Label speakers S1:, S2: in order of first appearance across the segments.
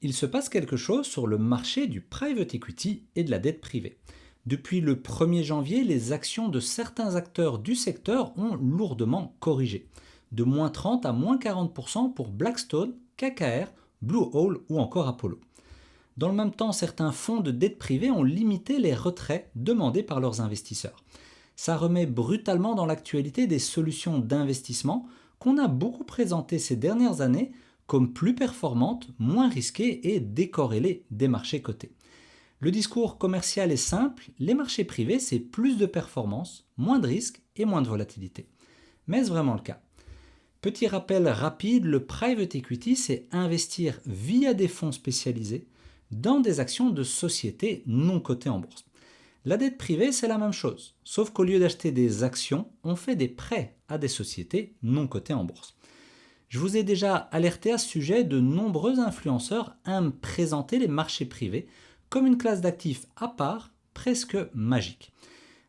S1: il se passe quelque chose sur le marché du private equity et de la dette privée. Depuis le 1er janvier, les actions de certains acteurs du secteur ont lourdement corrigé, de moins 30 à moins 40% pour Blackstone, KKR, Blue Owl ou encore Apollo. Dans le même temps, certains fonds de dette privée ont limité les retraits demandés par leurs investisseurs. Ça remet brutalement dans l'actualité des solutions d'investissement qu'on a beaucoup présentées ces dernières années comme plus performantes, moins risquées et décorrélées des marchés cotés. Le discours commercial est simple, les marchés privés c'est plus de performance, moins de risques et moins de volatilité. Mais est-ce vraiment le cas? Petit rappel rapide, le private equity c'est investir via des fonds spécialisés dans des actions de sociétés non cotées en bourse. La dette privée c'est la même chose, sauf qu'au lieu d'acheter des actions, on fait des prêts à des sociétés non cotées en bourse. Je vous ai déjà alerté à ce sujet, de nombreux influenceurs aiment présenter les marchés privés comme une classe d'actifs à part, presque magique.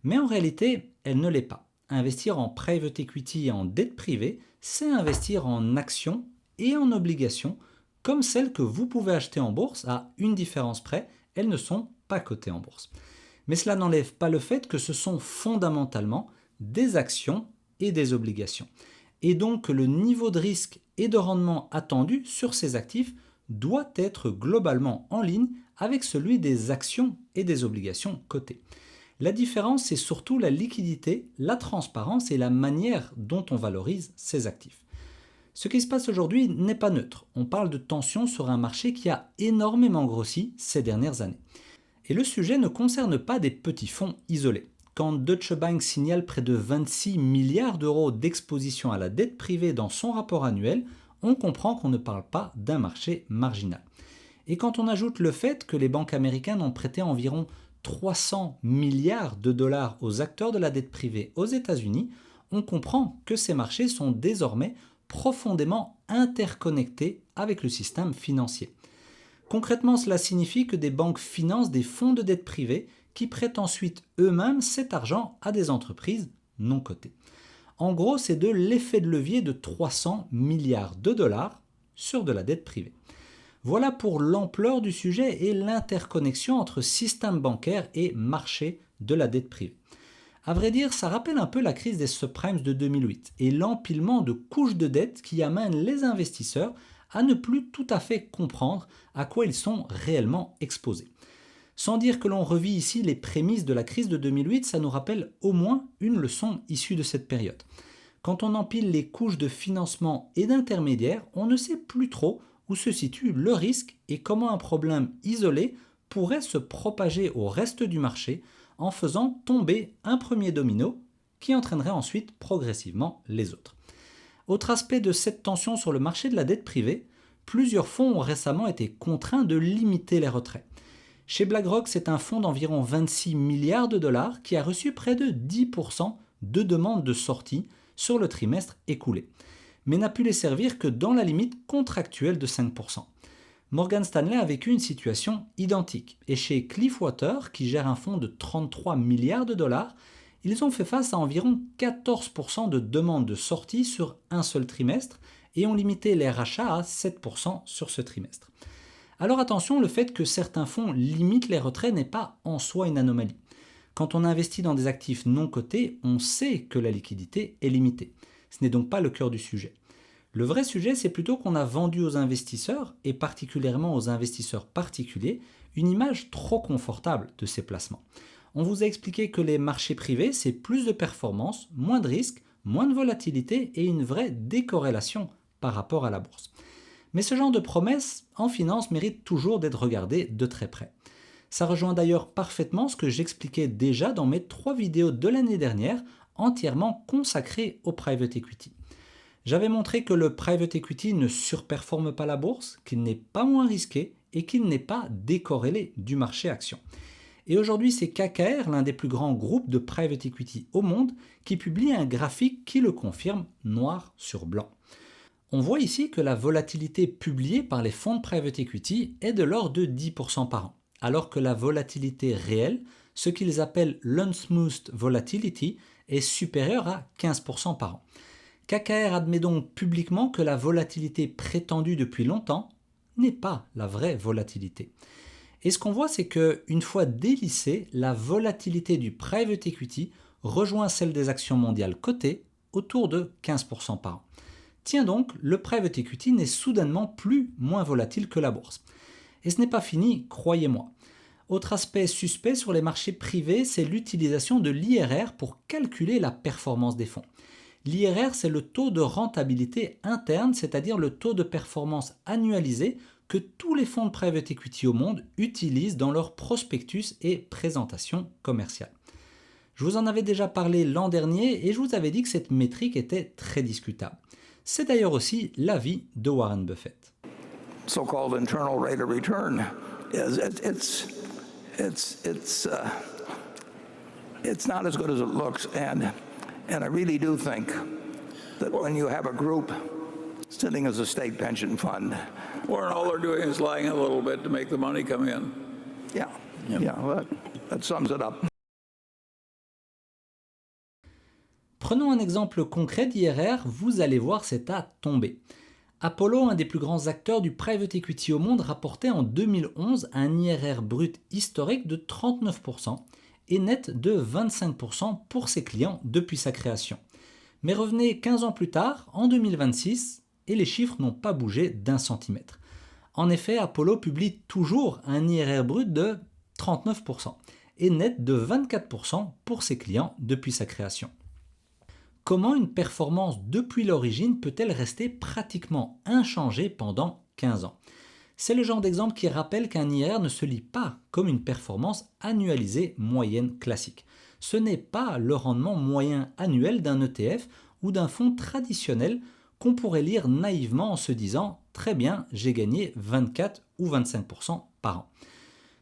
S1: Mais en réalité, elle ne l'est pas. Investir en private equity et en dette privée, c'est investir en actions et en obligations, comme celles que vous pouvez acheter en bourse, à une différence près, elles ne sont pas cotées en bourse. Mais cela n'enlève pas le fait que ce sont fondamentalement des actions et des obligations. Et donc que le niveau de risque et de rendement attendu sur ces actifs doit être globalement en ligne avec celui des actions et des obligations cotées. La différence, c'est surtout la liquidité, la transparence et la manière dont on valorise ces actifs. Ce qui se passe aujourd'hui n'est pas neutre. On parle de tension sur un marché qui a énormément grossi ces dernières années. Et le sujet ne concerne pas des petits fonds isolés. Quand Deutsche Bank signale près de 26 milliards d'euros d'exposition à la dette privée dans son rapport annuel, on comprend qu'on ne parle pas d'un marché marginal. Et quand on ajoute le fait que les banques américaines ont prêté environ 300 milliards de dollars aux acteurs de la dette privée aux États-Unis, on comprend que ces marchés sont désormais profondément interconnectés avec le système financier. Concrètement, cela signifie que des banques financent des fonds de dette privée qui prêtent ensuite eux-mêmes cet argent à des entreprises non cotées. En gros, c'est de l'effet de levier de 300 milliards de dollars sur de la dette privée. Voilà pour l'ampleur du sujet et l'interconnexion entre système bancaire et marché de la dette privée. À vrai dire, ça rappelle un peu la crise des subprimes de 2008 et l'empilement de couches de dette qui amènent les investisseurs à ne plus tout à fait comprendre à quoi ils sont réellement exposés. Sans dire que l'on revit ici les prémices de la crise de 2008, ça nous rappelle au moins une leçon issue de cette période. Quand on empile les couches de financement et d'intermédiaires, on ne sait plus trop où se situe le risque et comment un problème isolé pourrait se propager au reste du marché en faisant tomber un premier domino qui entraînerait ensuite progressivement les autres. Autre aspect de cette tension sur le marché de la dette privée, plusieurs fonds ont récemment été contraints de limiter les retraits. Chez BlackRock, c'est un fonds d'environ 26 milliards de dollars qui a reçu près de 10% de demandes de sortie sur le trimestre écoulé, mais n'a pu les servir que dans la limite contractuelle de 5%. Morgan Stanley a vécu une situation identique, et chez Cliffwater, qui gère un fonds de 33 milliards de dollars, ils ont fait face à environ 14% de demandes de sortie sur un seul trimestre et ont limité les rachats à 7% sur ce trimestre. Alors attention, le fait que certains fonds limitent les retraits n'est pas en soi une anomalie. Quand on investit dans des actifs non cotés, on sait que la liquidité est limitée. Ce n'est donc pas le cœur du sujet. Le vrai sujet, c'est plutôt qu'on a vendu aux investisseurs, et particulièrement aux investisseurs particuliers, une image trop confortable de ces placements. On vous a expliqué que les marchés privés, c'est plus de performance, moins de risques, moins de volatilité et une vraie décorrélation par rapport à la bourse. Mais ce genre de promesses en finance mérite toujours d'être regardé de très près. Ça rejoint d'ailleurs parfaitement ce que j'expliquais déjà dans mes 3 vidéos de l'année dernière, entièrement consacrées au private equity. J'avais montré que le private equity ne surperforme pas la bourse, qu'il n'est pas moins risqué et qu'il n'est pas décorrélé du marché action. Et aujourd'hui, c'est KKR, l'un des plus grands groupes de private equity au monde, qui publie un graphique qui le confirme noir sur blanc. On voit ici que la volatilité publiée par les fonds de private equity est de l'ordre de 10% par an, alors que la volatilité réelle, ce qu'ils appellent l'unsmoothed volatility, est supérieure à 15% par an. KKR admet donc publiquement que la volatilité prétendue depuis longtemps n'est pas la vraie volatilité. Et ce qu'on voit, c'est qu'une fois délissée, la volatilité du private equity rejoint celle des actions mondiales cotées autour de 15% par an. Tiens donc, le private equity n'est soudainement plus moins volatile que la bourse. Et ce n'est pas fini, croyez-moi. Autre aspect suspect sur les marchés privés, c'est l'utilisation de l'IRR pour calculer la performance des fonds. L'IRR, c'est le taux de rentabilité interne, c'est-à-dire le taux de performance annualisé que tous les fonds de private equity au monde utilisent dans leur prospectus et présentation commerciale. Je vous en avais déjà parlé l'an dernier et je vous avais dit que cette métrique était très discutable. C'est d'ailleurs aussi l'avis de Warren Buffett.
S2: So-called internal rate of return it's not as good as it looks, and I really do think that when you have a group sitting as a state pension fund,
S3: Warren, all they're doing is lying a little bit to make the money come in.
S2: well, that sums it up.
S1: Prenons un exemple concret d'IRR, vous allez voir c'est à tomber. Apollo, un des plus grands acteurs du private equity au monde, rapportait en 2011 un IRR brut historique de 39% et net de 25% pour ses clients depuis sa création. Mais revenez 15 ans plus tard, en 2026, et les chiffres n'ont pas bougé d'un centimètre. En effet, Apollo publie toujours un IRR brut de 39% et net de 24% pour ses clients depuis sa création. Comment une performance depuis l'origine peut-elle rester pratiquement inchangée pendant 15 ans? C'est le genre d'exemple qui rappelle qu'un IRR ne se lit pas comme une performance annualisée moyenne classique. Ce n'est pas le rendement moyen annuel d'un ETF ou d'un fonds traditionnel qu'on pourrait lire naïvement en se disant « Très bien, j'ai gagné 24 ou 25% par an ».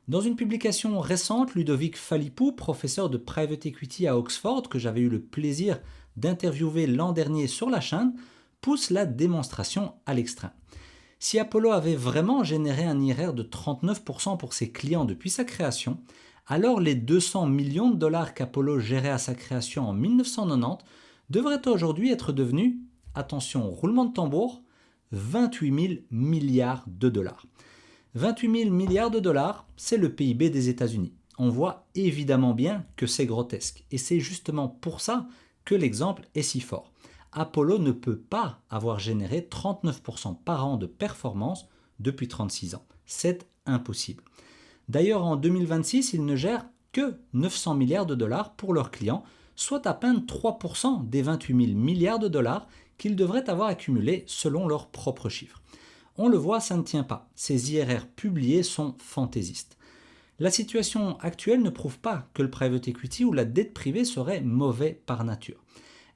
S1: Dans une publication récente, Ludovic Phalippou, professeur de private equity à Oxford, que j'avais eu le plaisir d'interviewer l'an dernier sur la chaîne, pousse la démonstration à l'extrême. Si Apollo avait vraiment généré un IRR de 39% pour ses clients depuis sa création, alors les 200 millions de dollars qu'Apollo gérait à sa création en 1990 devraient aujourd'hui être devenus, attention, roulement de tambour, 28 000 milliards de dollars. 28 000 milliards de dollars, c'est le PIB des États-Unis. On voit évidemment bien que c'est grotesque. Et c'est justement pour ça que l'exemple est si fort. Apollo ne peut pas avoir généré 39% par an de performance depuis 36 ans. C'est impossible. D'ailleurs, en 2026, ils ne gèrent que 900 milliards de dollars pour leurs clients, soit à peine 3% des 28 000 milliards de dollars qu'ils devraient avoir accumulés selon leurs propres chiffres. On le voit, ça ne tient pas. Ces IRR publiés sont fantaisistes. La situation actuelle ne prouve pas que le private equity ou la dette privée serait mauvais par nature.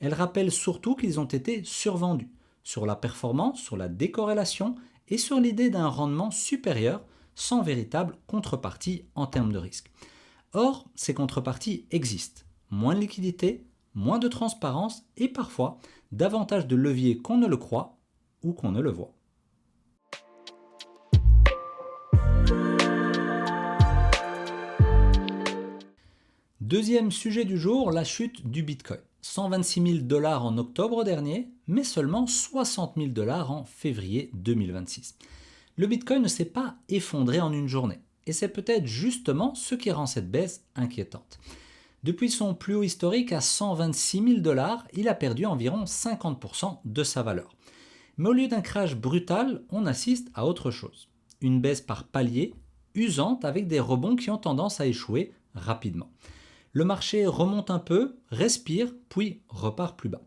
S1: Elle rappelle surtout qu'ils ont été survendus sur la performance, sur la décorrélation et sur l'idée d'un rendement supérieur sans véritable contrepartie en termes de risque. Or, ces contreparties existent. Moins de liquidité, moins de transparence et parfois davantage de leviers qu'on ne le croit ou qu'on ne le voit. Deuxième sujet du jour, la chute du Bitcoin. 126 000 dollars en octobre dernier, mais seulement 60 000 dollars en février 2026. Le Bitcoin ne s'est pas effondré en une journée, et c'est peut-être justement ce qui rend cette baisse inquiétante. Depuis son plus haut historique à 126 000 dollars, il a perdu environ 50% de sa valeur. Mais au lieu d'un crash brutal, on assiste à autre chose. Une baisse par palier, usante avec des rebonds qui ont tendance à échouer rapidement. Le marché remonte un peu, respire, puis repart plus bas.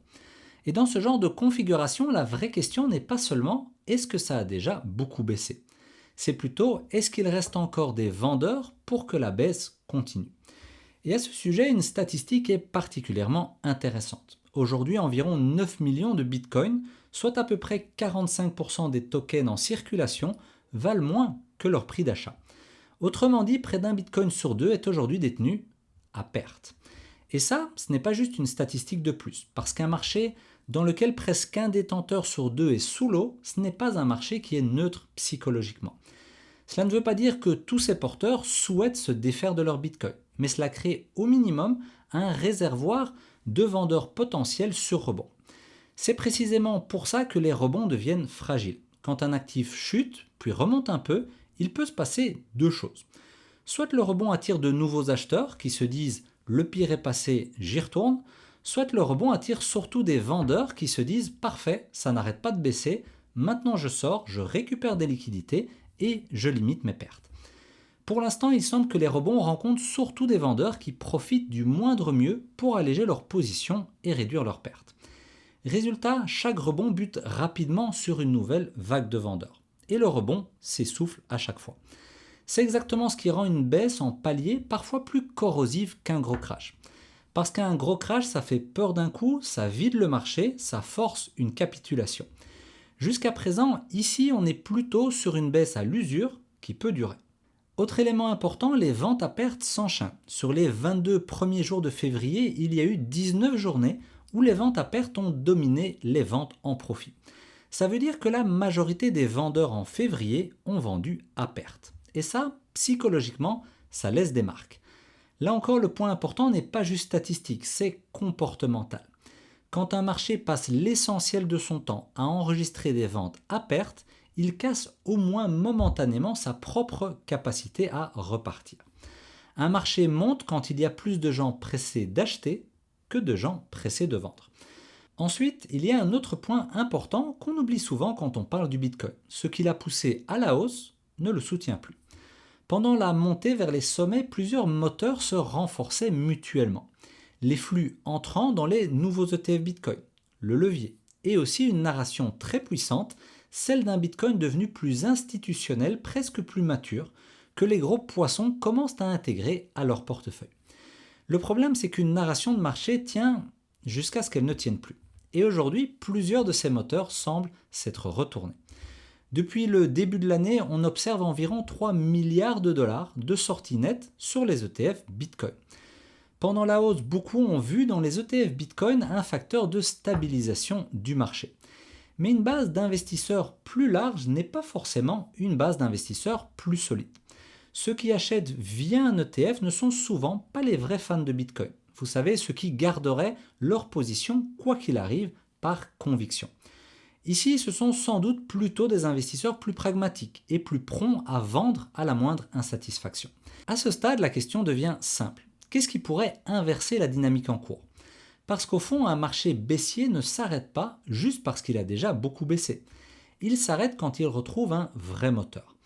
S1: Et dans ce genre de configuration, la vraie question n'est pas seulement est-ce que ça a déjà beaucoup baissé? C'est plutôt est-ce qu'il reste encore des vendeurs pour que la baisse continue? Et à ce sujet, une statistique est particulièrement intéressante. Aujourd'hui, environ 9 millions de bitcoins, soit à peu près 45% des tokens en circulation, valent moins que leur prix d'achat. Autrement dit, près d'un bitcoin sur deux est aujourd'hui détenu à perte. Et ça, ce n'est pas juste une statistique de plus, parce qu'un marché dans lequel presque un détenteur sur deux est sous l'eau, ce n'est pas un marché qui est neutre psychologiquement. Cela ne veut pas dire que tous ces porteurs souhaitent se défaire de leur bitcoin, mais cela crée au minimum un réservoir de vendeurs potentiels sur rebond. C'est précisément pour ça que les rebonds deviennent fragiles. quand un actif chute, puis remonte un peu, il peut se passer deux choses. Soit le rebond attire de nouveaux acheteurs qui se disent « le pire est passé, j'y retourne », soit le rebond attire surtout des vendeurs qui se disent « parfait, ça n'arrête pas de baisser, maintenant je sors, je récupère des liquidités et je limite mes pertes ». Pour l'instant, il semble que les rebonds rencontrent surtout des vendeurs qui profitent du moindre mieux pour alléger leur position et réduire leurs pertes. Résultat, chaque rebond bute rapidement sur une nouvelle vague de vendeurs. Et le rebond s'essouffle à chaque fois. C'est exactement ce qui rend une baisse en palier parfois plus corrosive qu'un gros crash. Parce qu'un gros crash, ça fait peur d'un coup, ça vide le marché, ça force une capitulation. Jusqu'à présent, ici, on est plutôt sur une baisse à l'usure qui peut durer. Autre élément important, les ventes à perte s'enchaînent. Sur les 22 premiers jours de février, il y a eu 19 journées où les ventes à perte ont dominé les ventes en profit. Ça veut dire que la majorité des vendeurs en février ont vendu à perte. Et ça, psychologiquement, ça laisse des marques. Là encore, le point important n'est pas juste statistique, c'est comportemental. Quand un marché passe l'essentiel de son temps à enregistrer des ventes à perte, il casse au moins momentanément sa propre capacité à repartir. Un marché monte quand il y a plus de gens pressés d'acheter que de gens pressés de vendre. Ensuite, il y a un autre point important qu'on oublie souvent quand on parle du Bitcoin. Ce qui l'a poussé à la hausse ne le soutient plus. Pendant la montée vers les sommets, plusieurs moteurs se renforçaient mutuellement. Les flux entrant dans les nouveaux ETF Bitcoin, le levier, et aussi une narration très puissante, celle d'un Bitcoin devenu plus institutionnel, presque plus mature, que les gros poissons commencent à intégrer à leur portefeuille. Le problème, c'est qu'une narration de marché tient jusqu'à ce qu'elle ne tienne plus. Et aujourd'hui, plusieurs de ces moteurs semblent s'être retournés. Depuis le début de l'année, on observe environ 3 milliards de dollars de sorties nettes sur les ETF Bitcoin. Pendant la hausse, beaucoup ont vu dans les ETF Bitcoin un facteur de stabilisation du marché. Mais une base d'investisseurs plus large n'est pas forcément une base d'investisseurs plus solide. Ceux qui achètent via un ETF ne sont souvent pas les vrais fans de Bitcoin. Vous savez, ceux qui garderaient leur position quoi qu'il arrive par conviction. Ici, ce sont sans doute plutôt des investisseurs plus pragmatiques et plus prompts à vendre à la moindre insatisfaction. À ce stade, la question devient simple. Qu'est-ce qui pourrait inverser la dynamique en cours ? Parce qu'au fond, un marché baissier ne s'arrête pas juste parce qu'il a déjà beaucoup baissé. Il s'arrête quand il retrouve un vrai moteur.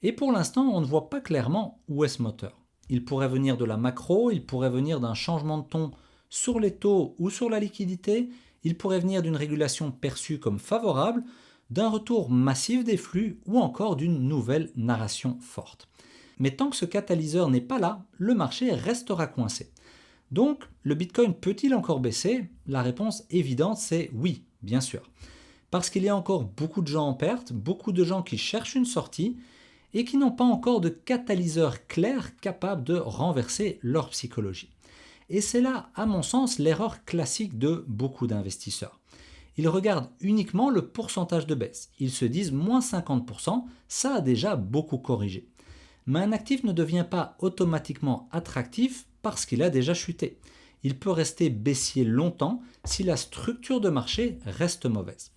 S1: Et pour l'instant, on ne voit pas clairement où est ce moteur. Il pourrait venir de la macro, il pourrait venir d'un changement de ton sur les taux ou sur la liquidité, il pourrait venir d'une régulation perçue comme favorable, d'un retour massif des flux ou encore d'une nouvelle narration forte. Mais tant que ce catalyseur n'est pas là, le marché restera coincé. Donc, le Bitcoin peut-il encore baisser ? La réponse évidente, c'est oui, bien sûr. Parce qu'il y a encore beaucoup de gens en perte, beaucoup de gens qui cherchent une sortie et qui n'ont pas encore de catalyseur clair capable de renverser leur psychologie. Et c'est là, à mon sens, l'erreur classique de beaucoup d'investisseurs. Ils regardent uniquement le pourcentage de baisse. Ils se disent moins 50%, ça a déjà beaucoup corrigé. Mais un actif ne devient pas automatiquement attractif parce qu'il a déjà chuté. Il peut rester baissier longtemps si la structure de marché reste mauvaise.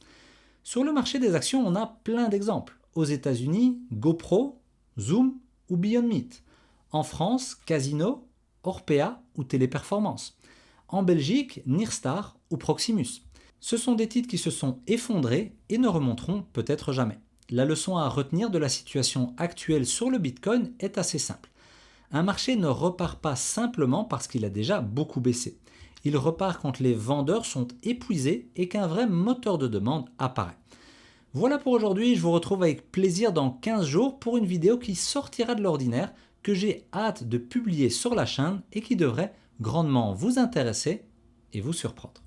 S1: Sur le marché des actions, on a plein d'exemples. Aux États-Unis, GoPro, Zoom ou Beyond Meat. En France, Casino, Orpea ou Téléperformance. En Belgique, Nirstar ou Proximus. Ce sont des titres qui se sont effondrés et ne remonteront peut-être jamais. La leçon à retenir de la situation actuelle sur le Bitcoin est assez simple. Un marché ne repart pas simplement parce qu'il a déjà beaucoup baissé. Il repart quand les vendeurs sont épuisés et qu'un vrai moteur de demande apparaît. Voilà pour aujourd'hui, je vous retrouve avec plaisir dans 15 jours pour une vidéo qui sortira de l'ordinaire, que j'ai hâte de publier sur la chaîne et qui devrait grandement vous intéresser et vous surprendre.